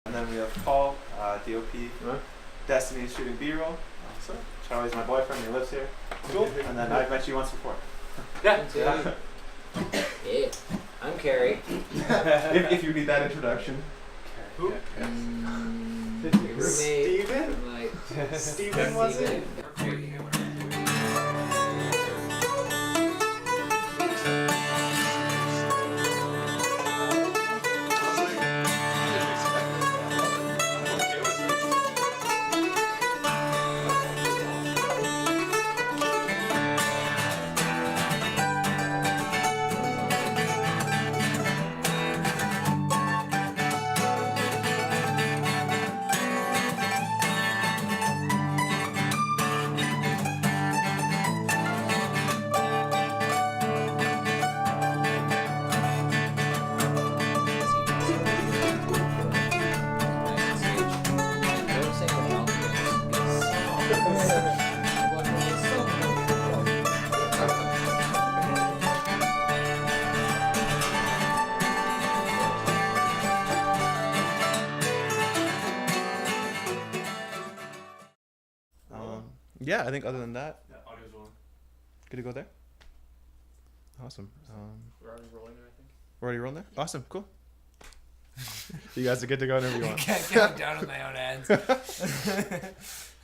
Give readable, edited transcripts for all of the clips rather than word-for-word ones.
And then we have Paul, DOP, Destiny is shooting B-roll. So Charlie's my boyfriend, he lives here. Cool. And then I've met you once before. Yeah. Yeah. I'm Carey. if you need that introduction. Who? Your roommate. Steven? Like, Steven was it? Yeah, I think other than that, Audio's rolling. good to go there. Awesome. We're already rolling there, I think. We're already rolling there? Awesome, cool. You guys are good to go whenever you want. Can't down with my own hands.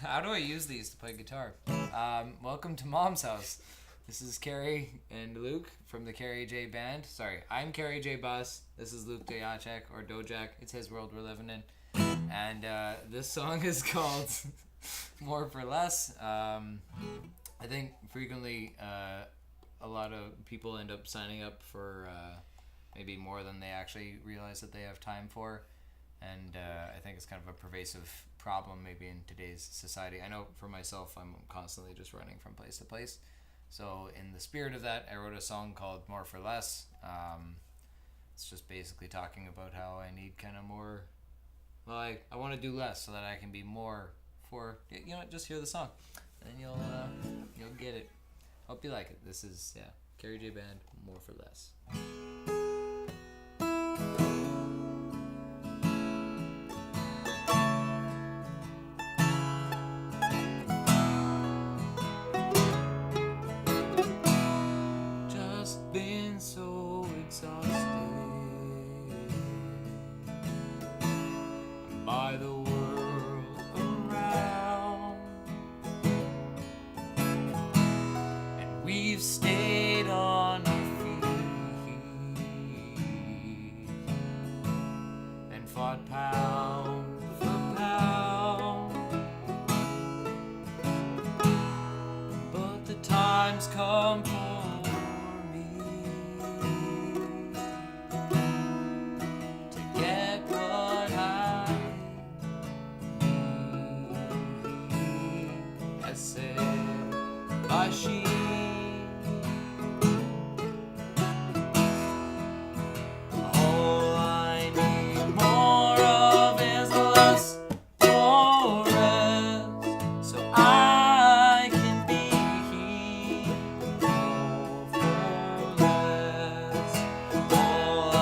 How do I use these to play guitar? Welcome to Mom's house. This is Carey and Luke from the Carey J band. Sorry, I'm Carey J Bus. This is Luke Dojacek or Dojacek. It's his world we're living in. And this song is called More for Less. I think frequently a lot of people end up signing up for maybe more than they actually realize that they have time for, and I think it's kind of a pervasive problem maybe in today's society. I know for myself, I'm constantly just running from place to place, so in the spirit of that, I wrote a song called More for Less. It's just basically talking about how I need kind of more, well, I want to do less so that I can be more for, you know, just hear the song and you'll get it. Hope you like it. This is Carey J band, More for Less. Just been so exhausted by the world around, and we've stayed on our feet and fought pound for pound, but the time's come for me to get what I need, as said by she. All I need more of is less, more rest, so I can be more for less. All I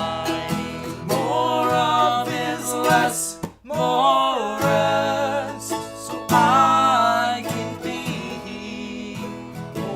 need more of is less, more rest, so I can be more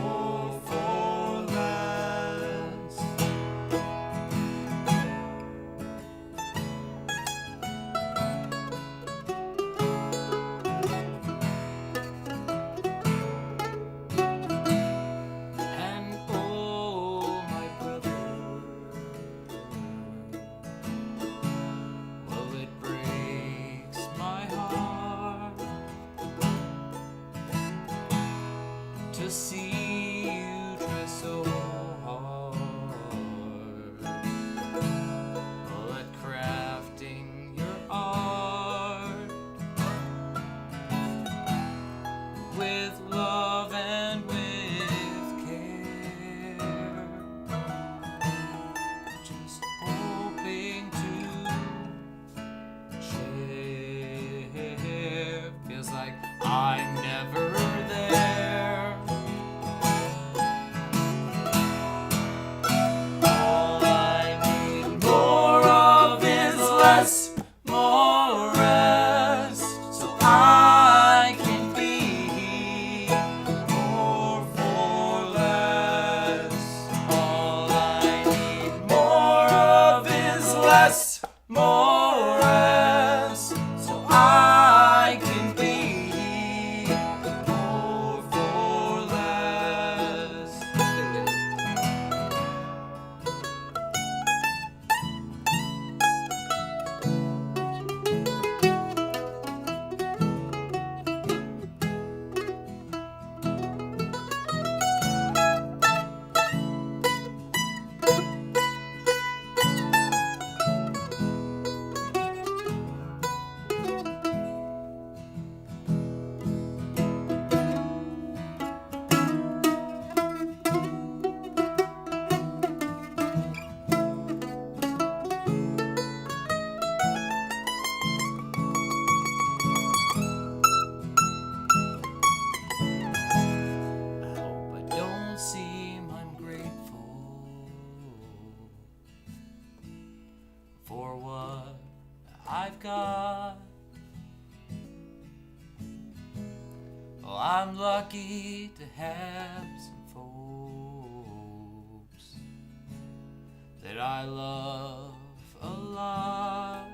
I've got. Well, I'm lucky to have some folks that I love a lot.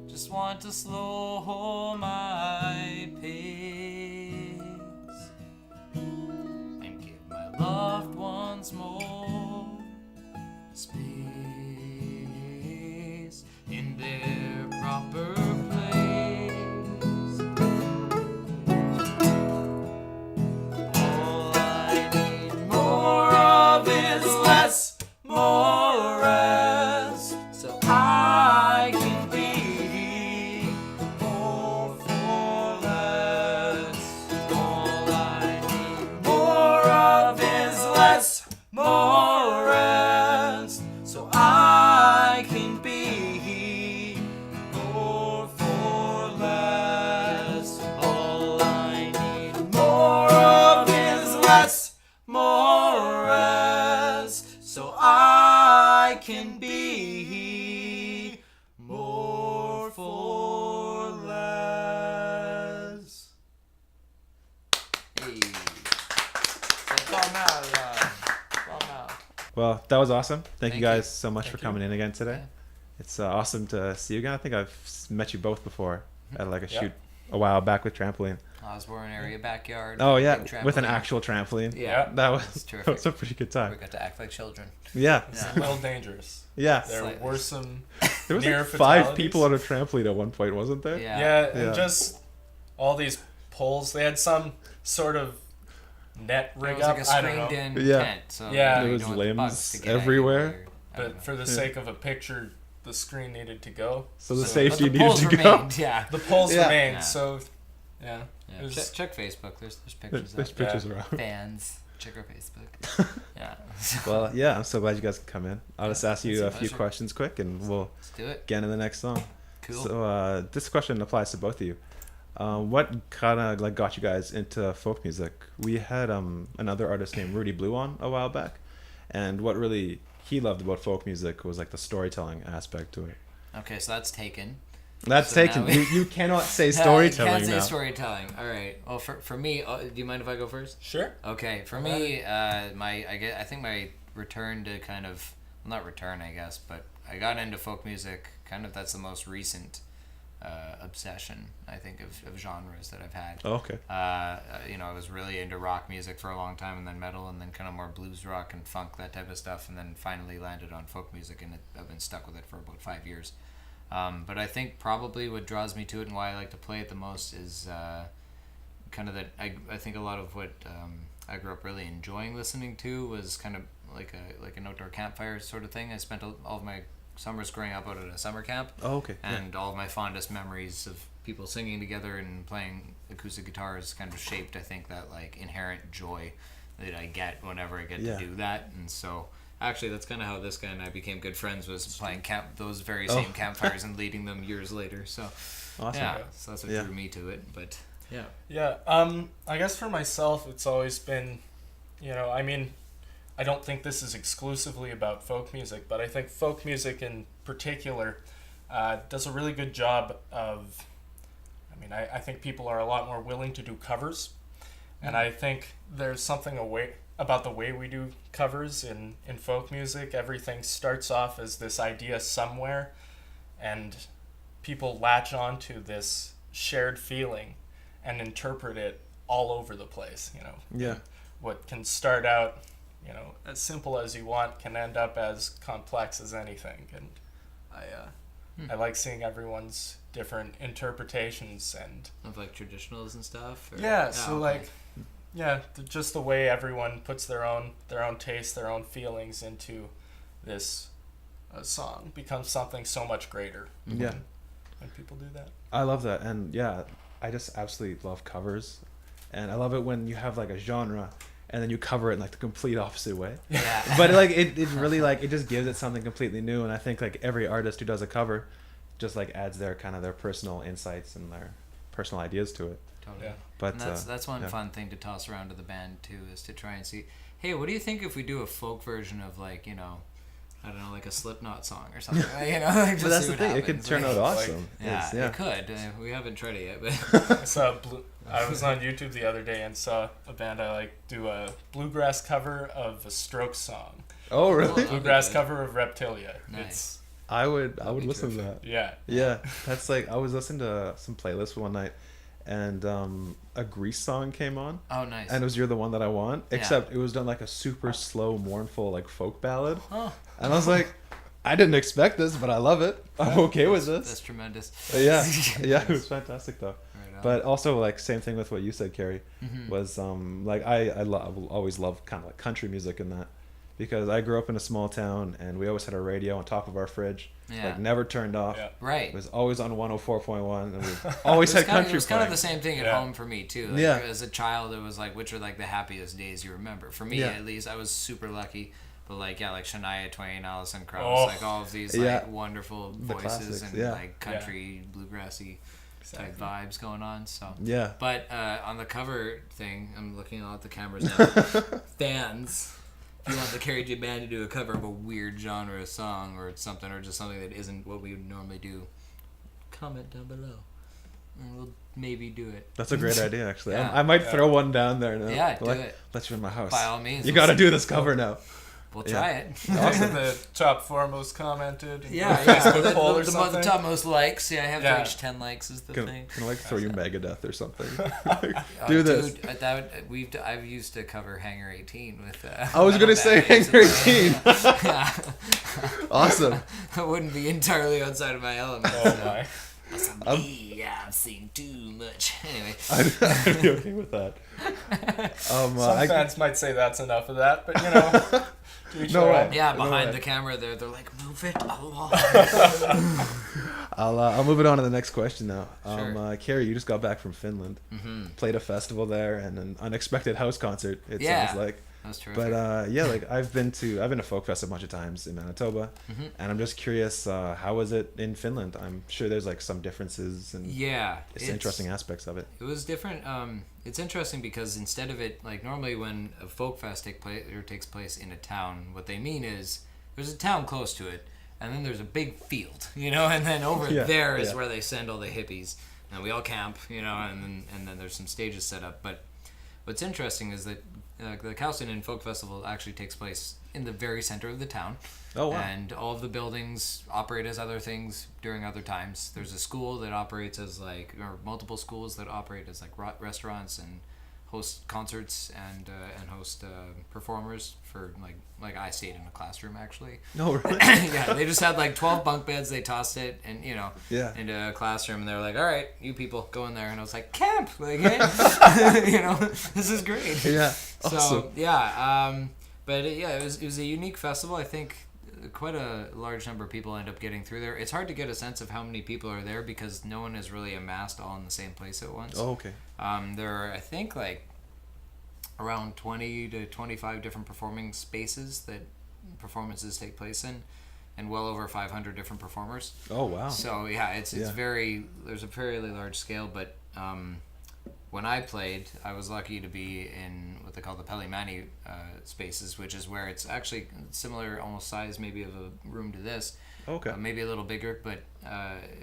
Just want to slow my pace and give my loved ones more space in their proper place. All I need more of is less, more rest, so I can be more for less. All I need more of is less, more rest, so I can be more for less. All I need more of is less, more rest, so I can be more for less. Hey. Well, that was awesome. Thank you Thank guys you. so much for coming in again today. Yeah. It's awesome to see you again. I think I've met you both before at like a Yeah. shoot a while back with trampoline. Osborne area backyard. Oh yeah, big with an trampoline. actual trampoline. Yeah. That It's was terrific. a pretty good We time. got to act like children. Yeah, It's a little dangerous. yeah. There Slightly. were some There was near like 5 fatalities. people on a trampoline at one point, wasn't there? Yeah. Yeah, Yeah. and just all these poles. They had some sort of net It rig was up. like a I don't know. screened-in Yeah. tent. So Yeah. you There was don't want the bugs limbs to get at you everywhere. while you're- I don't know. But for the Yeah. sake of a picture, the screen needed to go. So the But safety the needed poles to remained, go. Yeah. The poles Yeah. remained. Yeah. So, yeah. Yeah. It was- Check Facebook. There's pictures There's of pictures around. fans. Check our Facebook. Yeah. Well, yeah, I'm so glad you guys could come in. I'll just ask you It's a a few pleasure. questions quick, and we'll Let's do it. get into the next song. Cool. So this question applies to both of you. What kind of like got you guys into folk music? We had another artist named Rudy Blue on a while back, and what really he loved about folk music was like the storytelling aspect to it. Okay, so that's taken. That's So taken. now we- You cannot say You storytelling can't say now. storytelling. All right. Well, for me, do you mind if I go first? Sure. Okay, for me, I think my return to kind of, well, not return, I guess, but I got into folk music. Kind of that's the most recent obsession, I think, of genres that I've had. Oh, okay. I was really into rock music for a long time, and then metal, and then kind of more blues rock and funk, that type of stuff, and then finally landed on folk music, and I've been stuck with it for about 5 years. But I think probably what draws me to it and why I like to play it the most is kind of that I think a lot of what I grew up really enjoying listening to was kind of like an outdoor campfire sort of thing. I spent all of my summers growing up out at a summer camp. Oh, okay. Yeah. And all of my fondest memories of people singing together and playing acoustic guitars kind of shaped, I think, that like inherent joy that I get whenever I get Yeah. to do that. And so actually that's kind of how this guy and I became good friends, was playing those very same campfires and leading them years later. So Awesome. yeah, so that's what Yeah. drew me to it. But yeah. Yeah. I guess for myself, it's always been, I mean, I don't think this is exclusively about folk music, but I think folk music in particular does a really good job of, I think people are a lot more willing to do covers. And I think there's something about the way we do covers in folk music. Everything starts off as this idea somewhere, and people latch onto this shared feeling and interpret it all over the place. Yeah. What can start out, as simple as you want can end up as complex as anything. And I like seeing everyone's different interpretations and Of like traditionals and stuff? Or? yeah, Oh, so okay. just the way everyone puts their own taste, their own feelings into this song becomes something so much greater. Yeah. When people do that. I love that, and yeah, I just absolutely love covers, and I love it when you have like a genre and then you cover it in like the complete opposite way. Yeah. But like it really like it just gives it something completely new, and I think like every artist who does a cover just like adds their kind of their personal insights and their personal ideas to it. Totally. Yeah. But And that's one yeah. fun thing to toss around to the band too, is to try and see, hey, what do you think if we do a folk version of like, I don't know, like a Slipknot song or something. You know, like, just But that's see the what thing. It could happens. turn Like, out awesome. Yeah, It's- it could. We haven't tried it yet, but I was on YouTube the other day and saw a band I like do a bluegrass cover of a Strokes song. Oh, really? That'd be Bluegrass good. cover of Reptilia. Nice. I would be listen to terrific. that. Yeah. Yeah, that's like I was listening to some playlist one night, and a Grease song came on, Oh, nice. and it was "You're the One That I Want," Yeah. except it was done like a super slow, mournful like folk ballad, Oh, and I was like, I didn't expect this, but I love it. I'm okay with that's this. tremendous. Yeah, yeah, it was fantastic though. Right on. But also like same thing with what you said, Carey, Mhm. was like I always loved kind of like country music and that, because I grew up in a small town and we always had our radio on top of our fridge, Yeah. like never turned off. Yeah. Right. It was always on 104.1, and we always It was had kind of, country it was kind of the playing. same thing at Yeah. home for me too. Like, Yeah. As a child, it was like, which are like the happiest days you remember? For me, Yeah. at least, I was super lucky. But like, yeah, like Shania Twain, Alison Krauss, Oh. like all of these like Yeah. wonderful The voices classics, and yeah. like country, bluegrassy type Exactly. vibes going on. So. Yeah. But on the cover thing, I'm looking at the cameras now. Fans, if you want the Carey J Band to do a cover of a weird genre song or something, or just something that isn't what we would normally do, comment down below, and we'll maybe do it. That's a great idea, actually. Yeah. I might throw one down there now. Yeah, do Like, it. Let's in my house. By all means, You we'll got to see. do this cover now. We'll Yeah. try it. Awesome. The top four most commented. Yeah, in yeah. Facebook The, poll or the something. top most likes. Yeah, I have to Yeah. reach 10 likes is the Can, thing. can I like throw you Megadeth or something? Oh, do this. Dude, I've used to cover Hangar 18 with. I was gonna say Hangar 18. Yeah. Awesome. I wouldn't be entirely outside of my element. Oh my. I've seen too much. Anyway. I'd be okay with that. Some I, fans might say that's enough of that, but you know, to each No their way. own. Yeah, No behind way. the camera there, they're like, move it along. I'll move it on to the next question now. Sure. Carey, you just got back from Finland. Mm-hmm. Played a festival there and an unexpected house concert. It Yeah. sounds like. That's terrific. But yeah, like I've been to Folk Fest a bunch of times in Manitoba, Mhm. and I'm just curious, how was it in Finland? I'm sure there's like some differences and Yeah, it's interesting aspects of it. It was different. It's interesting because instead of it, like normally when a folk fest takes place in a town, what they mean is there's a town close to it, and then there's a big field, you know, and then over Yeah, there is yeah. where they send all the hippies, and we all camp, you know, and then there's some stages set up. But what's interesting is that the Cowston Folk Festival actually takes place in the very center of the town. Oh wow! And all of the buildings operate as other things during other times. There's a school that operates as or multiple schools that operate as restaurants and host concerts and host performers for like I stayed in a classroom actually. No, really? Yeah, they just had 12 bunk beds. They tossed it and Yeah. into a classroom and they were like, all right, you people go in there. And I was like, camp, hey, this is great. Yeah. So Awesome. yeah, but it was a unique festival. I think quite a large number of people end up getting through there. It's hard to get a sense of how many people are there because no one is really amassed all in the same place at once. Oh, okay. There are, I think, around 20 to 25 different performing spaces that performances take place in, and well over 500 different performers. Oh wow. So yeah, it's Yeah. there's a fairly large scale, but when I played, I was lucky to be in what they call the Pelimani spaces, which is where it's actually similar, almost size maybe of a room to this, Okay. maybe a little bigger, but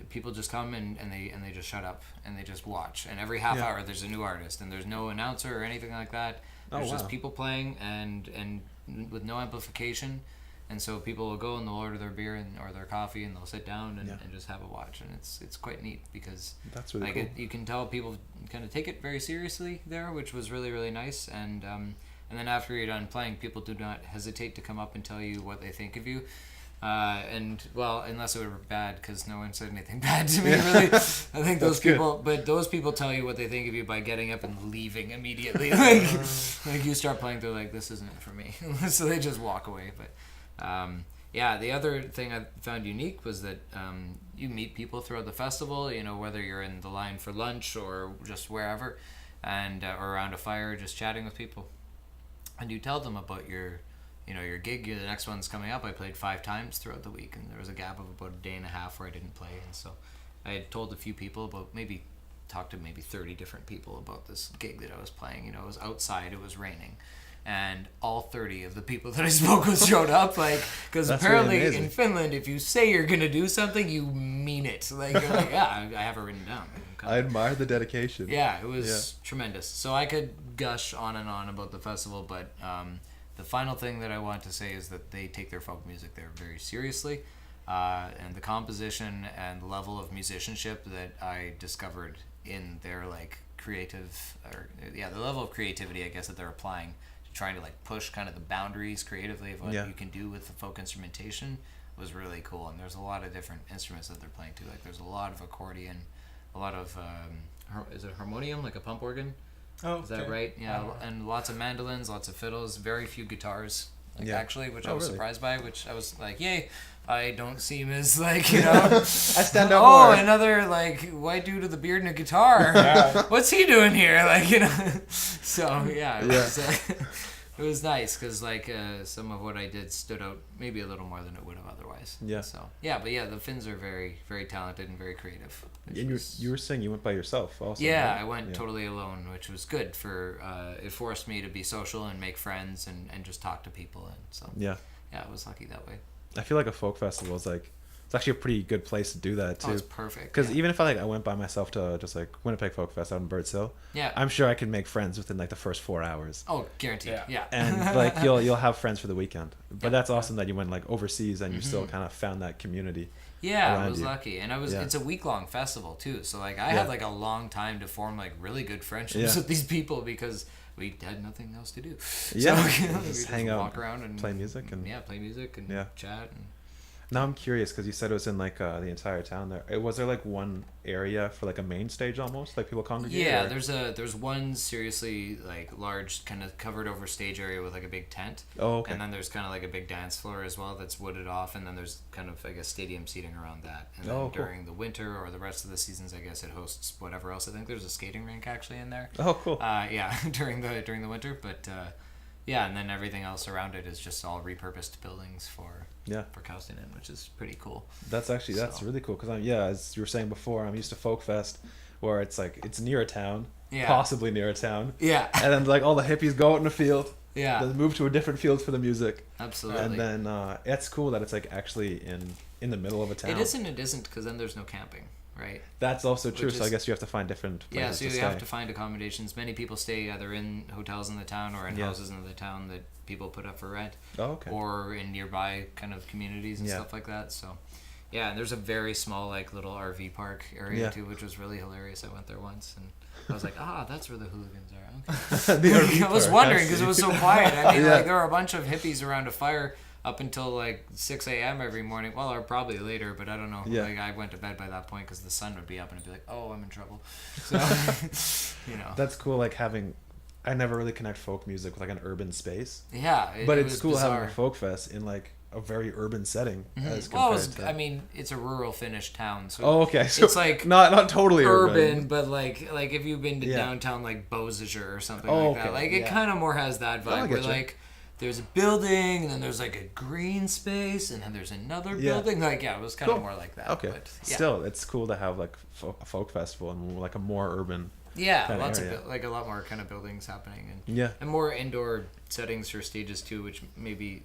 people just come and they just shut up and they just watch, and every half Yeah. hour there's a new artist, and there's no announcer or anything like that. Oh, There's just wow. people playing and with no amplification. And so people will go and they'll order their beer or their coffee and they'll sit down and, Yeah. and just have a watch, and it's quite neat because That's really cool. you can tell people kind of take it very seriously there, which was really really nice. And then after you're done playing, people do not hesitate to come up and tell you what they think of you. And well, unless it were bad, because no one said anything bad to me. Really, I think those good. people, but those people tell you what they think of you by getting up and leaving immediately. Like you start playing, they're like, "This isn't it for me," so they just walk away. But yeah, the other thing I found unique was that you meet people throughout the festival. You know, whether you're in the line for lunch or just wherever, and or around a fire, just chatting with people, and you tell them about your gig. The next one's coming up. I played 5 times throughout the week, and there was a gap of about a day and a half where I didn't play, and so I had told a few people talked to maybe 30 different people about this gig that I was playing. You know, it was outside, it was raining, and all 30 of the people that I spoke with showed up. Like, because apparently really in Finland, if you say you're gonna do something, you mean it. Like, you're like, yeah, I have it written down. I admire the dedication. Yeah, it was tremendous. So I could gush on and on about the festival, but the final thing that I want to say is that they take their folk music there very seriously, and the composition and the level of musicianship that I discovered in their like creative, the level of creativity I guess that they're applying to trying to like push kind of the boundaries creatively of what you can do with the folk instrumentation was really cool. And there's a lot of different instruments that they're playing too. Like there's a lot of accordion, a lot of is it harmonium, like a pump organ? Oh, is that right? Yeah, and lots of mandolins, lots of fiddles, very few guitars. Actually, which I was surprised by. Which I was like, yay! I don't seem as like I stand out more. more. Another like white dude with a beard and a guitar. What's he doing here? Like So it was. It was nice because like some of what I did stood out maybe a little more than it would have otherwise. Yeah. So the Finns are very, very talented and very creative. And you were saying you went by yourself also. Yeah, right? I went totally alone, which was good for it forced me to be social and make friends and just talk to people, and so I was lucky that way. I feel like a folk festival is like it's actually a pretty good place to do that too. Oh, it's perfect. Because even if I went by myself to just like Winnipeg Folk Fest out in Birds Hill, I'm sure I could make friends within like the first 4 hours. Oh, guaranteed. Yeah. And like you'll have friends for the weekend. But that's awesome that you went like overseas and you still kind of found that community. Yeah, I was lucky, and it's a week-long festival too. So like I had like a long time to form like really good friendships with these people because we had nothing else to do. Yeah, so, we just hang out, walk around and play music and chat. And now I'm curious because you said it was in like the entire town there. Was there like one area for like a main stage almost, like people congregate? Yeah, there's one seriously like large kind of covered over stage area with like a big tent. Oh, okay. And then there's kind of like a big dance floor as well that's wooded off, and then there's kind of like a stadium seating around that. And then during the winter or the rest of the seasons, I guess it hosts whatever else. I think there's a skating rink actually in there. Oh, cool. During the winter, but and then everything else around it is just all repurposed buildings for Kaustinen, which is pretty cool. That's really cool because as you were saying before, I'm used to Folk Fest where it's like it's near a town, possibly near a town, and then like all the hippies go out in the field, then move to a different field for the music, absolutely, and then it's cool that it's like actually in the middle of a town. It isn't because then there's no camping. Right. That's also true. So I guess you have to find different places. Yeah, so you have to find accommodations. Many people stay either in hotels in the town or in houses in the town that people put up for rent. Oh, okay. Or in nearby kind of communities and stuff like that. So, and there's a very small like little RV park area too, which was really hilarious. I went there once and I was like, that's where the hooligans are. Okay. I was wondering because it was so quiet. I mean, like there were a bunch of hippies around a fire up until like 6 a.m. every morning. Well, or probably later, but I don't know. Like I went to bed by that point because the sun would be up and I'd be like, oh, I'm in trouble. So, That's cool. Like I never really connect folk music with like an urban space. Yeah. But it's cool having a folk fest in like a very urban setting. As compared to... I mean, it's a rural Finnish town. So okay. So it's like not totally urban, but like if you've been to downtown like Bozizur or something like that, like it kind of more has that vibe where like there's a building, and then there's like a green space, and then there's another building. Like, it was kind of more like that. Okay. But, still, it's cool to have like a folk festival and like a more urban. Yeah, lots of like a lot more kind of buildings happening, and more indoor settings for stages too, which maybe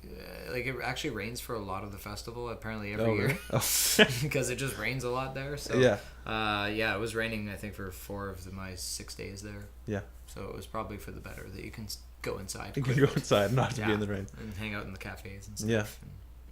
like it actually rains for a lot of the festival apparently every year because it just rains a lot there. So it was raining I think for 4 of my 6 days there. Yeah. So it was probably for the better that you can go inside. You can go inside, not to be in the rain. And hang out in the cafes and stuff. Yeah.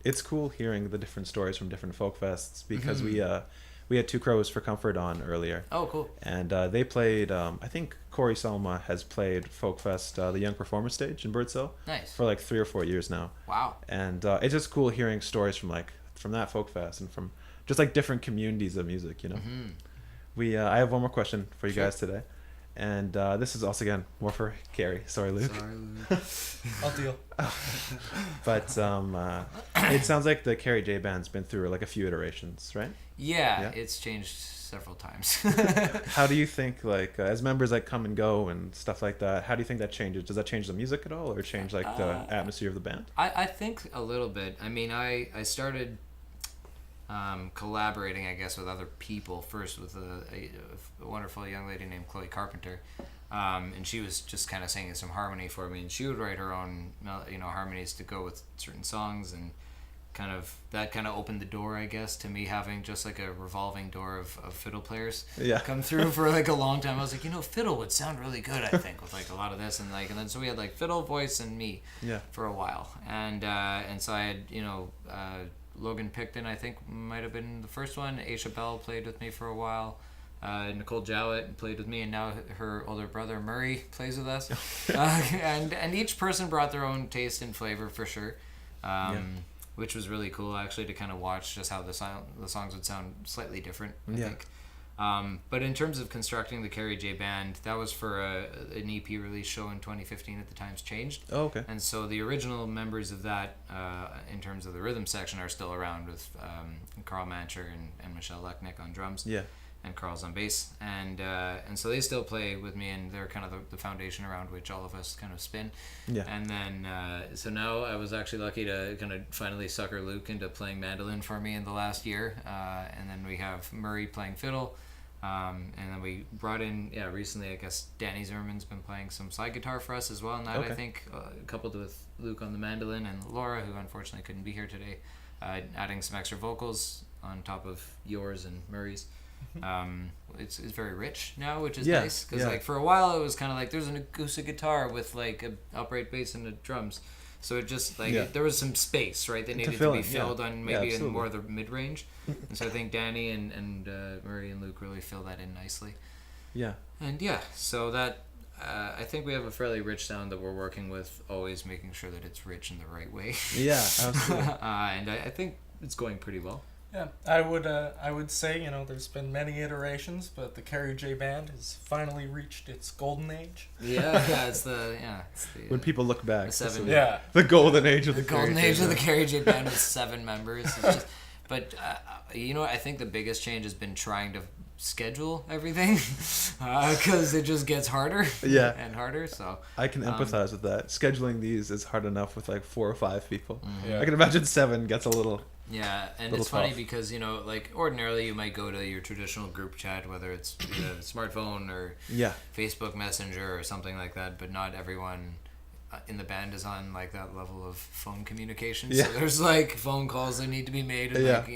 It's cool hearing the different stories from different folk fests because we had Two Crows for Comfort on earlier. Oh, cool. And they played, I think Corey Selma has played Folk Fest, the Young Performer Stage in Birds Hill. Nice. For like 3 or 4 years now. Wow. And it's just cool hearing stories from that folk fest and from just like different communities of music, you know. Mm-hmm. I have one more question for you guys today. And this is also, again, more for Carey. Sorry, Luke. I'll deal. But it sounds like the Carey J band's been through like a few iterations, right? Yeah, it's changed several times. How do you think, like, as members like come and go and stuff like that, how do you think that changes? Does that change the music at all or change like the atmosphere of the band? I think a little bit. I mean, I started collaborating, I guess, with other people. First with a wonderful young lady named Chloe Carpenter, and she was just kind of singing some harmony for me, and she would write her own, harmonies to go with certain songs, and that kind of opened the door, I guess, to me having just like a revolving door of fiddle players come through for like a long time. I was like, fiddle would sound really good, I think, with like a lot of this, and then so we had like fiddle, voice, and me for a while, and so I had Logan Picton, I think, might have been the first one. Aisha Bell played with me for a while. Nicole Jowett played with me, and now her older brother Murray plays with us. And each person brought their own taste and flavor for sure. Which was really cool, actually, to kind of watch just how the songs would sound slightly different, I think. But in terms of constructing the Carey J Band, that was for an EP release show in 2015 at the Times Changed. Oh, okay. And so the original members of that, in terms of the rhythm section, are still around with Carl Mancher and Michelle Lechnick on drums. Yeah. And Carl's on bass, and so they still play with me, and they're kind of the foundation around which all of us kind of spin. Yeah. And then so now I was actually lucky to kind of finally sucker Luke into playing mandolin for me in the last year, and then we have Murray playing fiddle, and then we brought in recently, I guess, Danny Zimmerman's been playing some slide guitar for us as well, and that I think coupled with Luke on the mandolin, and Laura, who unfortunately couldn't be here today, adding some extra vocals on top of yours and Murray's. It's very rich now, which is nice, because like for a while it was kind of like there's an acoustic guitar with like an upright bass and the drums, so it just like there was some space, right, that needed to be filled on maybe in more of the mid-range. And so I think Danny and Murray and Luke really fill that in nicely. And so that I think we have a fairly rich sound that we're working with, always making sure that it's rich in the right way. Absolutely. And I think it's going pretty well. Yeah, I would say, there's been many iterations, but the Carey J Band has finally reached its golden age. It's the when people look back, the golden age of the golden age of the Carey J Band with 7 members. It's just, but I think the biggest change has been trying to schedule everything, because it just gets harder and harder. So I can empathize with that. Scheduling these is hard enough with like 4 or 5 people. I can imagine 7 gets a little. And it's funny because, like ordinarily you might go to your traditional group chat, whether it's a smartphone or Facebook Messenger or something like that, but not everyone in the band is on like that level of phone communication. So there's like phone calls that need to be made, and like,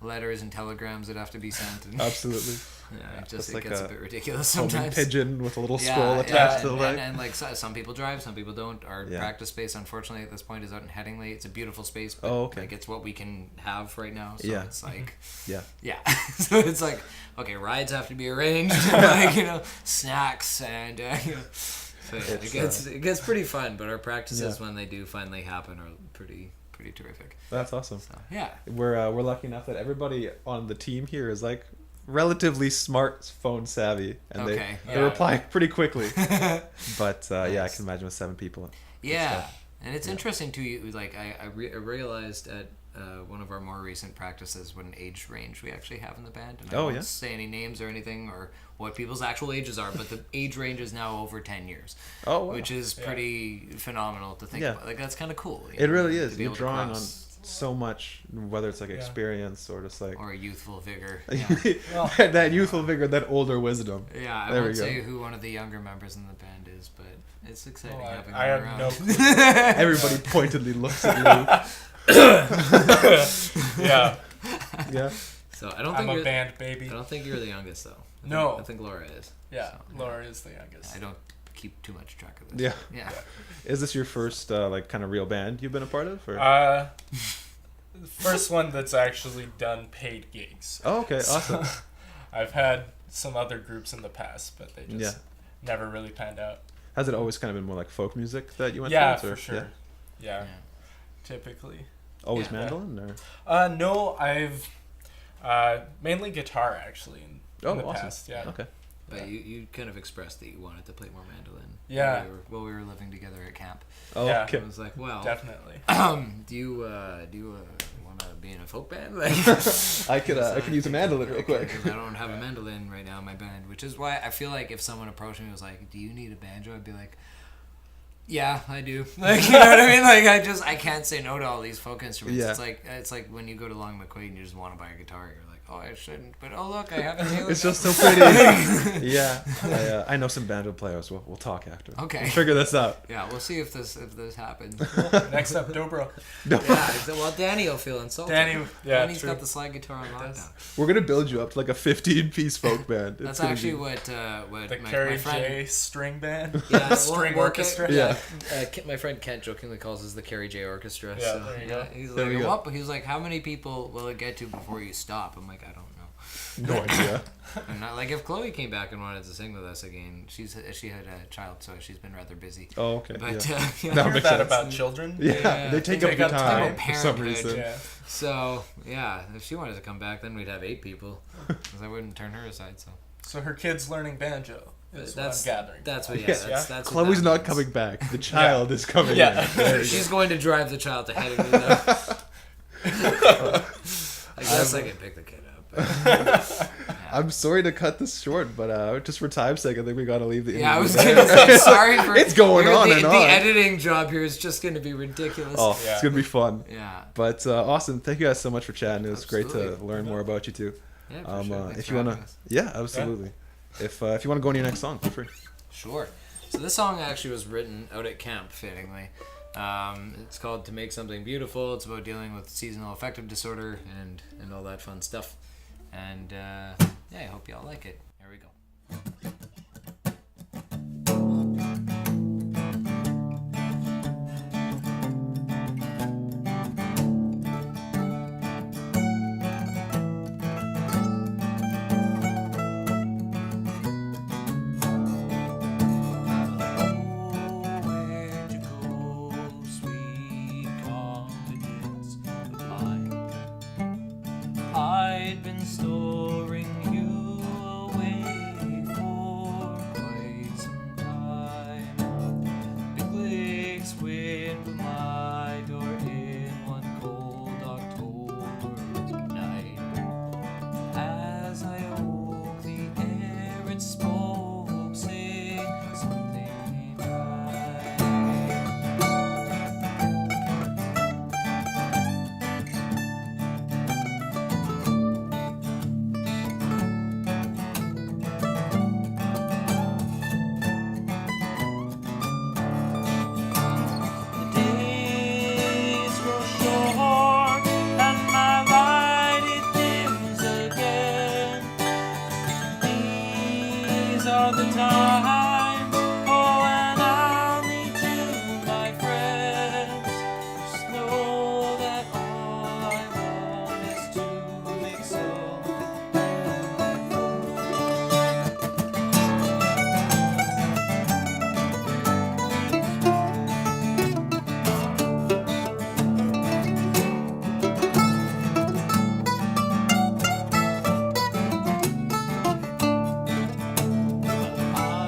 letters and telegrams that have to be sent. And absolutely. It gets a bit ridiculous sometimes. Pigeon with a little scroll attached to the leg. And like some people drive, some people don't. Our practice space, unfortunately, at this point is out in Headingley. It's a beautiful space, but like it's what we can have right now. So it's like so it's like, okay, rides have to be arranged, like snacks and so it gets pretty fun. But our practices when they do finally happen are pretty terrific. That's awesome. So, yeah, we're lucky enough that everybody on the team here is like relatively smartphone savvy, and they reply pretty quickly. But I can imagine with 7 people. And it's interesting too. Like I realized at one of our more recent practices what an age range we actually have in the band, and I won't say any names or anything or what people's actual ages are, but the age range is now over 10 years. Oh, wow. Which is pretty phenomenal to think about. Like that's kind of cool. It really is. You're drawing on so much, whether it's like experience or just like or a youthful vigor. That youthful vigor, that older wisdom. I won't say who one of the younger members in the band is, but it's exciting having I them have around. no clue. Everybody pointedly looks at Luke. So I don't I'm think a band baby. I don't think you're the youngest though. I think Laura is. Laura is the youngest. I don't keep too much track of this. Yeah. Is this your first like kind of real band you've been a part of? Or? The first one that's actually done paid gigs. Oh, okay, awesome. I've had some other groups in the past, but they just never really panned out. Has it always kind of been more like folk music that you went towards? For sure. Yeah. Typically. Always mandolin? Or? No, I've mainly guitar actually in the past. Yeah. Okay. But you kind of expressed that you wanted to play more mandolin. Yeah. While we were living together at camp. Oh, yeah. Okay. I was like, well, definitely. Do you want to be in a folk band? Like, I could use a mandolin real quick. I don't have a mandolin right now in my band, which is why I feel like if someone approached me and was like, "Do you need a banjo?" I'd be like, Yeah, I do. Like, you know what I mean? Like, I can't say no to all these folk instruments. Yeah. It's like when you go to Long McQuaid and you just want to buy a guitar. You're like, oh, I shouldn't, but oh look, I have a Taylor. It's just so pretty. Yeah, I know some banjo players. We'll talk after. Okay. We'll figure this out. Yeah, we'll see if this happens. Next up, Dobro. Yeah, well, Danny will feel insulted. Danny's true. got the slide guitar on lockdown. We're gonna build you up to like a 15-piece folk band. That's actually what The my Carey friend. J string band. Yeah, String well, orchestra. Yeah. My friend Kent jokingly calls us the Carey J Orchestra. Yeah, so, there you go. He's There like, we go. what? He's like, how many people will it get to before you stop? I'm like, I don't know. No idea. I'm not like if Chloe came back and wanted to sing with us again. She had a child, so she's been rather busy. Oh, okay. But yeah. yeah. That Heard makes that sense. about children. Yeah, they take up Take the up time. time for some Parenthood. reason. Yeah. So yeah, if she wanted to come back, then we'd have 8 people, because I wouldn't turn her aside. So So her kid's learning banjo. Is that's what I'm gathering. That's what. Yeah, Yeah. that's what Chloe's that not means. coming back. The child is coming Yeah. in. There you She's going to drive the child ahead of me, though. I guess I can pick the kid up. But, I'm sorry to cut this short, but just for time's sake, I think we gotta leave the yeah, I was interview gonna there. say sorry for. It's going on the, and the on. editing job here is just gonna be ridiculous. Oh, Yeah. it's gonna be fun. Yeah. But awesome. Thank you guys so much for chatting. It was great to Absolutely. learn more about you too. Yeah, for sure. Thanks If for you wanna, having us. yeah, absolutely. If you wanna go on your next song, feel free. Sure. So this song actually was written out at camp, fittingly. It's called "To Make Something Beautiful." It's about dealing with seasonal affective disorder and all that fun stuff. And yeah, I hope y'all like it. Here we go. Where'd you go, sweet confidence of mine? I'd been storing you away for quite some time. Big lakes wind blew my door in one cold October night. As I awoke, the air it spoke, saying something ain't right. The days grow short and my light it dims again. These are the times, oh, and I'll need you, my friends. Just know that all I want is to make something I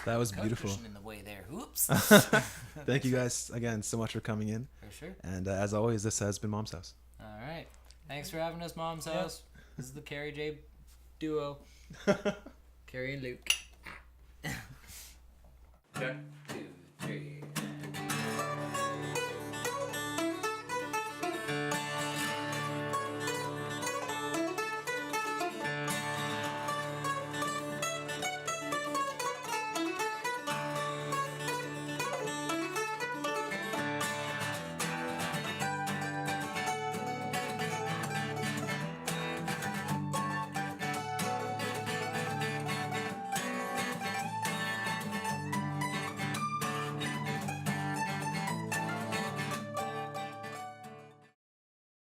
That was Couch beautiful. cushion in the way there. Oops. Thank you guys again so much for coming in. For sure. And as always, this has been Mom's House. All right. Thanks for having us, Mom's House. This is the Carey J duo. Carey and Luke. Check. 2.